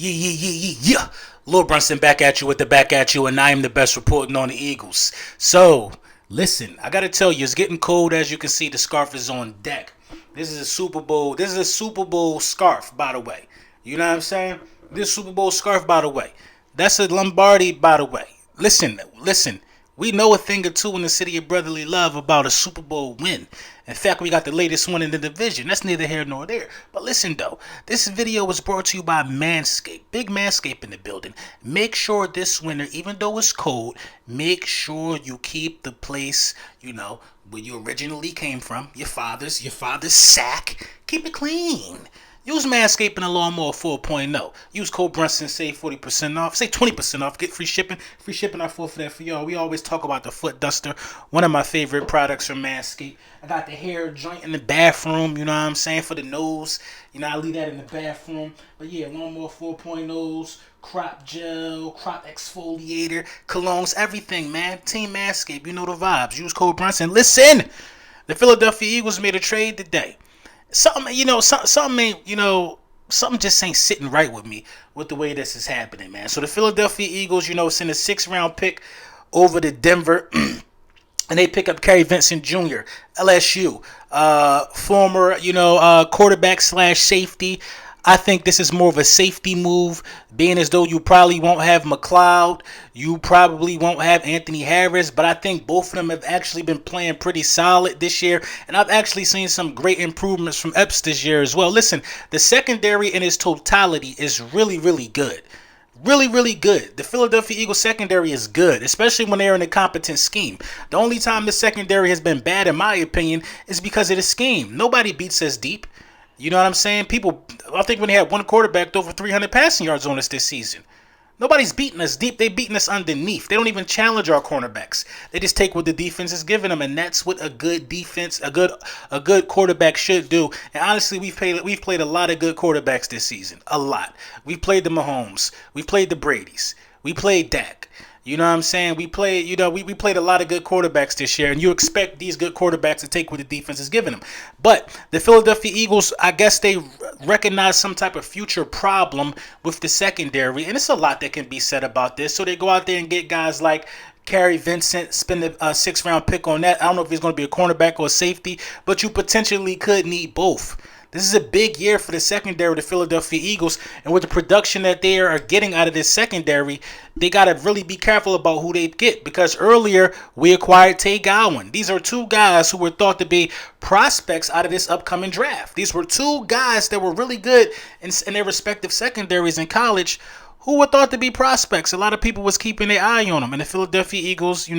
Yeah. Lil Brunson back at you with the back at you, and I am the best reporting on the Eagles. So, listen, I gotta tell you, it's getting cold. As you can see, the scarf is on deck. This is a Super Bowl. This is a Super Bowl scarf, by the way. You know what I'm saying? This Super Bowl scarf, by the way. That's a Lombardi, by the way. Listen. We know a thing or two in the city of brotherly love about a Super Bowl win. In fact, we got the latest one in the division. That's neither here nor there. But listen, though, this video was brought to you by Manscaped. Big Manscaped in the building. Make sure this winter, even though it's cold, make sure you keep the place, where you originally came from, your father's sack. Keep it clean. Use Manscaped and the Lawnmower 4.0. Use code Brunson, save 40% off. Save 20% off. Get free shipping. Free shipping I for that for y'all. We always talk about the Foot Duster. One of my favorite products from Manscaped. I got the hair joint in the bathroom, you know what I'm saying, for the nose. I leave that in the bathroom. But yeah, Lawnmower 4.0s, crop gel, crop exfoliator, colognes, everything, man. Team Manscaped, you know the vibes. Use code Brunson. Listen, the Philadelphia Eagles made a trade today. Something just ain't sitting right with me with the way this is happening, man. So the Philadelphia Eagles, send a 6th-round pick over to Denver, and they pick up Kary Vincent Jr., LSU, former, quarterback / safety. I think this is more of a safety move, being as though you probably won't have McLeod, you probably won't have Anthony Harris, but I think both of them have actually been playing pretty solid this year, and I've actually seen some great improvements from Epps this year as well. Listen, the secondary in its totality is really, really good. Really, really good. The Philadelphia Eagles secondary is good, especially when they're in a competent scheme. The only time the secondary has been bad, in my opinion, is because of the scheme. Nobody beats us deep. You know what I'm saying? I think when they had one quarterback over 300 passing yards on us this season. Nobody's beating us deep. They're beating us underneath. They don't even challenge our cornerbacks. They just take what the defense is giving them, and that's what a good defense, a good quarterback should do. And honestly, we've played a lot of good quarterbacks this season. A lot. We've played the Mahomes. We played the Bradys. We played Dak. You know what I'm saying? We played a lot of good quarterbacks this year, and you expect these good quarterbacks to take what the defense is giving them. But the Philadelphia Eagles, I guess they recognize some type of future problem with the secondary, and it's a lot that can be said about this. So they go out there and get guys like Kary Vincent, spend a 6th-round pick on that. I don't know if he's going to be a cornerback or a safety, but you potentially could need both. This is a big year for the secondary of the Philadelphia Eagles, and with the production that they are getting out of this secondary, they got to really be careful about who they get, because earlier we acquired Tay Gowan. These are two guys who were thought to be prospects out of this upcoming draft. These were two guys that were really good in their respective secondaries in college who were thought to be prospects. A lot of people was keeping their eye on them, and the Philadelphia Eagles,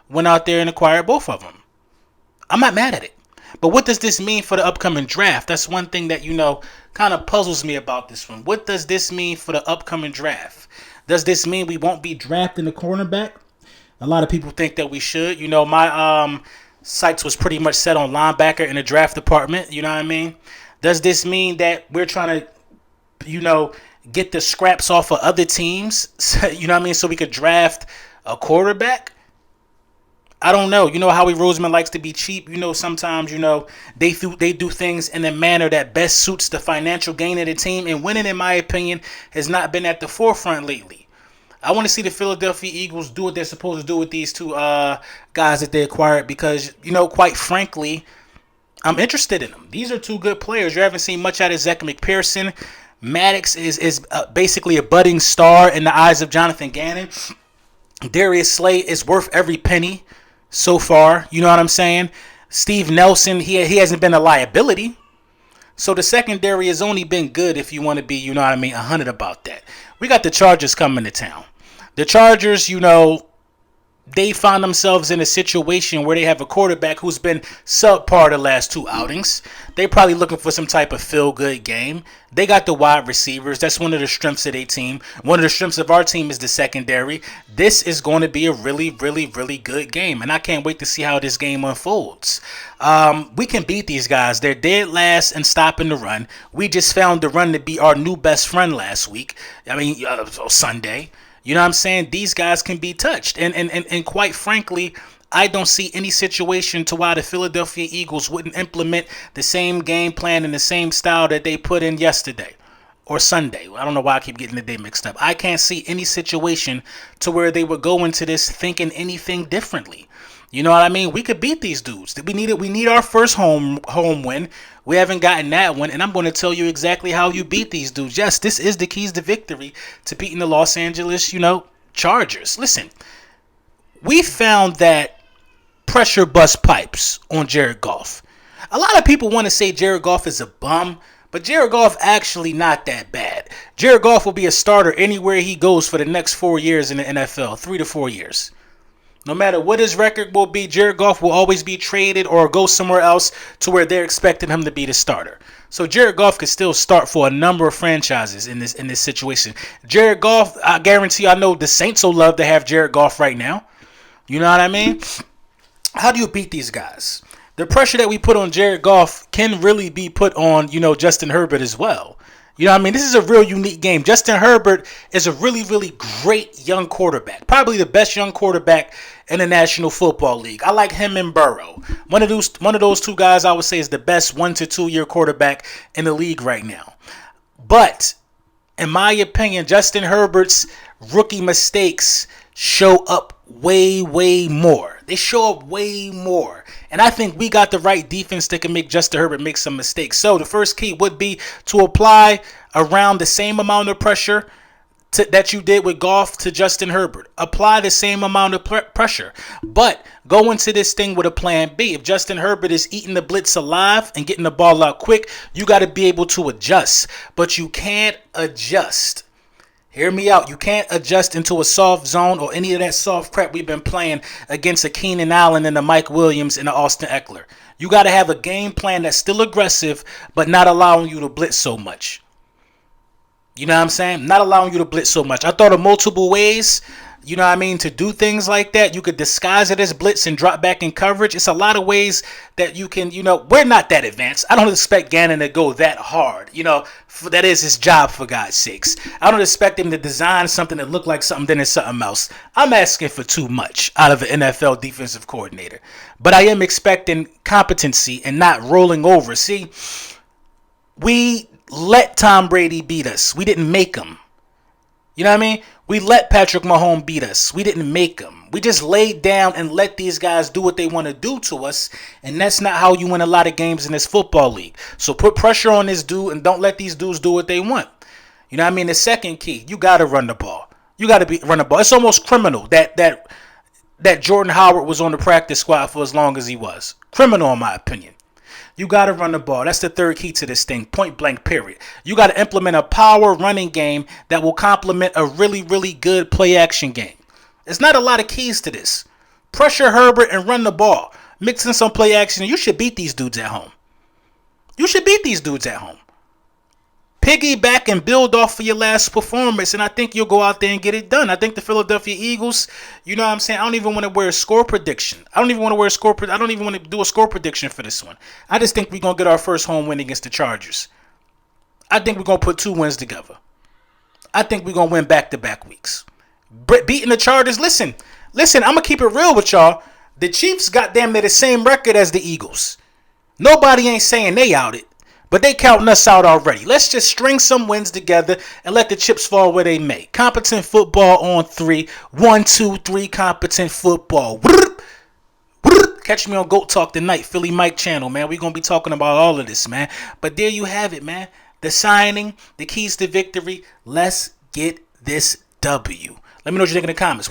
went out there and acquired both of them. I'm not mad at it. But what does this mean for the upcoming draft? That's one thing that, kind of puzzles me about this one. What does this mean for the upcoming draft? Does this mean we won't be drafting a cornerback? A lot of people think that we should. My sights was pretty much set on linebacker in the draft department. You know what I mean? Does this mean that we're trying to, get the scraps off of other teams? You know what I mean? So we could draft a quarterback? I don't know. Howie Roseman likes to be cheap. Sometimes, they do things in a manner that best suits the financial gain of the team. And winning, in my opinion, has not been at the forefront lately. I want to see the Philadelphia Eagles do what they're supposed to do with these two guys that they acquired because, quite frankly, I'm interested in them. These are two good players. You haven't seen much out of Zach McPherson. Maddox is basically a budding star in the eyes of Jonathan Gannon. Darius Slay is worth every penny so far. You know what I'm saying? Steve Nelson, he hasn't been a liability. So the secondary has only been good if you want to be, 100 about that. We got the Chargers coming to town. The Chargers, they find themselves in a situation where they have a quarterback who's been subpar the last two outings. They're probably looking for some type of feel-good game. They got the wide receivers. That's one of the strengths of their team. One of the strengths of our team is the secondary. This is going to be a really, really, really good game, and I can't wait to see how this game unfolds. We can beat these guys. They're dead last in stopping the run. We just found the run to be our new best friend last week. Sunday. You know what I'm saying? These guys can be touched. And quite frankly, I don't see any situation to why the Philadelphia Eagles wouldn't implement the same game plan and the same style that they put in yesterday. or Sunday. I don't know why I keep getting the day mixed up. I can't see any situation to where they would go into this thinking anything differently. You know what I mean? We could beat these dudes. We need it. We need our first home win. We haven't gotten that one, and I'm going to tell you exactly how you beat these dudes. Yes, this is the keys to victory to beating the Los Angeles, Chargers. Listen, we found that pressure bust pipes on Jared Goff. A lot of people want to say Jared Goff is a bum, but Jared Goff actually not that bad. Jared Goff will be a starter anywhere he goes for the next 4 years in the NFL, 3 to 4 years. No matter what his record will be, Jared Goff will always be traded or go somewhere else to where they're expecting him to be the starter. So Jared Goff could still start for a number of franchises in this situation. Jared Goff, I guarantee, I know the Saints will love to have Jared Goff right now. You know what I mean? How do you beat these guys? The pressure that we put on Jared Goff can really be put on, Justin Herbert as well. You know what I mean? This is a real unique game. Justin Herbert is a really, really great young quarterback. Probably the best young quarterback in the National Football League. I like him and Burrow. One of those two guys I would say is the best 1 to 2 year quarterback in the league right now. But in my opinion, Justin Herbert's rookie mistakes show up way, way more. They show up way more. And I think we got the right defense that can make Justin Herbert make some mistakes. So the first key would be to apply around the same amount of pressure that you did with Goff to Justin Herbert. Apply the same amount of pressure. But go into this thing with a plan B. If Justin Herbert is eating the blitz alive and getting the ball out quick, you got to be able to adjust. But you can't adjust. Hear me out. You can't adjust into a soft zone or any of that soft crap we've been playing against a Keenan Allen and a Mike Williams and a Austin Eckler. You got to have a game plan that's still aggressive, but not allowing you to blitz so much. You know what I'm saying? Not allowing you to blitz so much. I thought of multiple ways, to do things like that. You could disguise it as blitz and drop back in coverage. It's a lot of ways that you can, we're not that advanced. I don't expect Gannon to go that hard. That is his job, for God's sakes. I don't expect him to design something that look like something, then it's something else. I'm asking for too much out of an NFL defensive coordinator. But I am expecting competency and not rolling over. See, we let Tom Brady beat us. We didn't make him. You know what I mean? We let Patrick Mahomes beat us. We didn't make him. We just laid down and let these guys do what they want to do to us. And that's not how you win a lot of games in this football league. So put pressure on this dude and don't let these dudes do what they want. You know what I mean? The second key, you got to run the ball. You got to run the ball. It's almost criminal that Jordan Howard was on the practice squad for as long as he was. Criminal, in my opinion. You got to run the ball. That's the third key to this thing, point blank, period. You got to implement a power running game that will complement a really, really good play action game. There's not a lot of keys to this. Pressure Herbert and run the ball. Mix in some play action, and you should beat these dudes at home. You should beat these dudes at home. Piggyback and build off of your last performance, and I think you'll go out there and get it done. I think the Philadelphia Eagles, you know what I'm saying? I don't even want to wear a score prediction. I don't even want to do a score prediction for this one. I just think we're going to get our first home win against the Chargers. I think we're going to put 2 wins together. I think we're going to win back-to-back weeks. Beating the Chargers, listen, I'm going to keep it real with y'all. The Chiefs, goddamn, they're the same record as the Eagles. Nobody ain't saying they out it. But they counting us out already. Let's just string some wins together and let the chips fall where they may. Competent football on 3. 1, 2, 3, competent football. Catch me on Goat Talk tonight, Philly Mike channel, man. We're going to be talking about all of this, man. But there you have it, man. The signing, the keys to victory. Let's get this W. Let me know what you think in the comments.